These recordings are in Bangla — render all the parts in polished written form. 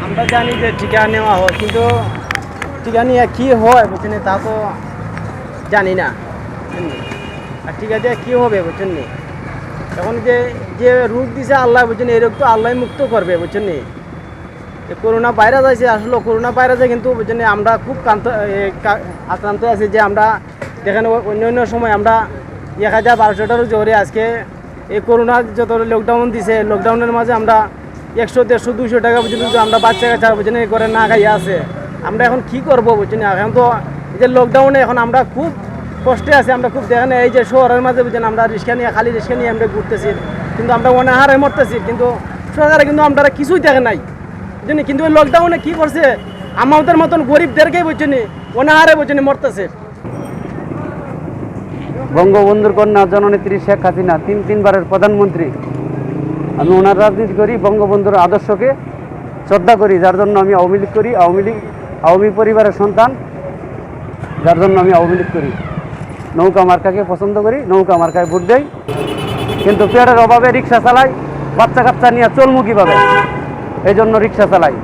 আমরা জানি যে টিকা নেওয়া হয়, কিন্তু টিকা নিয়ে কী হয় বুঝছেন তা তো জানি না, বুঝছেন। আর টিকা দিয়ে কী হবে বুঝছেন নি। এখন যে যে রোগ দিছে আল্লাহ বুঝছেন, এই রোগ তো আল্লাহ মুক্ত করবে বুঝছেন নি। করোনা ভাইরাস আছে, আসলে করোনা ভাইরাসে কিন্তু বুঝছেন আমরা খুব আক্রান্ত আছি। যে আমরা দেখেন অন্য অন্য সময় আমরা 1000-1200টারও জোরে, আজকে এই করোনা যত লকডাউন দিছে, লকডাউনের মাঝে আমরা 100, 150, 200 টাকা পর্যন্ত আমরা বাচ্চা কাচ্চা বুঝছেন এই করে না খাইয়া আছে। আমরা এখন কি করবো বুঝছেন, এখন তো এই যে লকডাউনে এখন আমরা খুব কষ্টে আছি। আমরা খুব দেখেন এই যে শহরের মাঝে বুঝছেন আমরা রিক্সা নিয়ে, খালি রিক্সা নিয়ে আমরা ঘুরতেছি, কিন্তু আমরা অনাহারে মরতেছি, কিন্তু সরকারে কিন্তু আমরা কিছুই দেখে নাই বুঝছেন। কিন্তু ওই লকডাউনে কি করছে, আমাদের মতন গরিবদেরকে বুঝছেন অনাহারে বুঝছেন মরতেছে। বঙ্গবন্ধুর কন্যা জননেত্রী শেখ হাসিনা তিনবারের প্রধানমন্ত্রী। আমি ওনার রাজনীতি করি, বঙ্গবন্ধুর আদর্শকে শ্রদ্ধা করি, যার জন্য আমি আওয়ামী লীগ করি। আওয়ামী পরিবারের সন্তান, যার জন্য আমি আওয়ামী লীগ করি। নৌকা মার্কাকে পছন্দ করি, নৌকা মার্কায় ভোট দেই। কিন্তু পেটের অভাবে রিক্সা চালাই, বাচ্চা কাচ্চা নিয়ে চলমু কীভাবে, এই জন্য রিক্সা চালাই।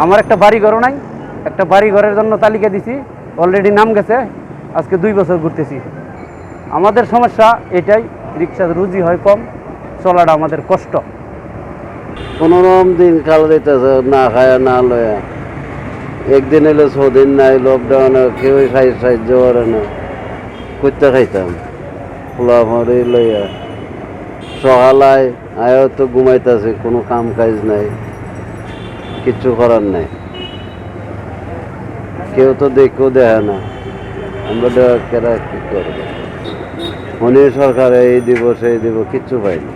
আমার একটা বাড়ি ঘরও নাই, একটা বাড়ি ঘরের জন্য তালিকা দিছি, অলরেডি নাম গেছে, আজকে 2 বছর ঘুরতেছি। আমাদের সমস্যা এটাই, রিক্সা রুজি হয় কম, চলাটা আমাদের কষ্ট। কোনোরকম দিন কাল দিতেছে না খায়া না লয়া, একদিন এলো 6 দিন নাই, লকডাউনে কেউই সাহায্য করে না, করতে খাইতাম পোলা ভরে লইয়া। সকালায় আয়ও তো ঘুমাইতেছে, কোনো কাম কাজ নাই, কিচ্ছু করার নাই, কেউ তো দেখেও দেখে না, আমরা কেরা কি করবো। উনি সরকার এই দিব সেই দিব কিচ্ছু পাইনি।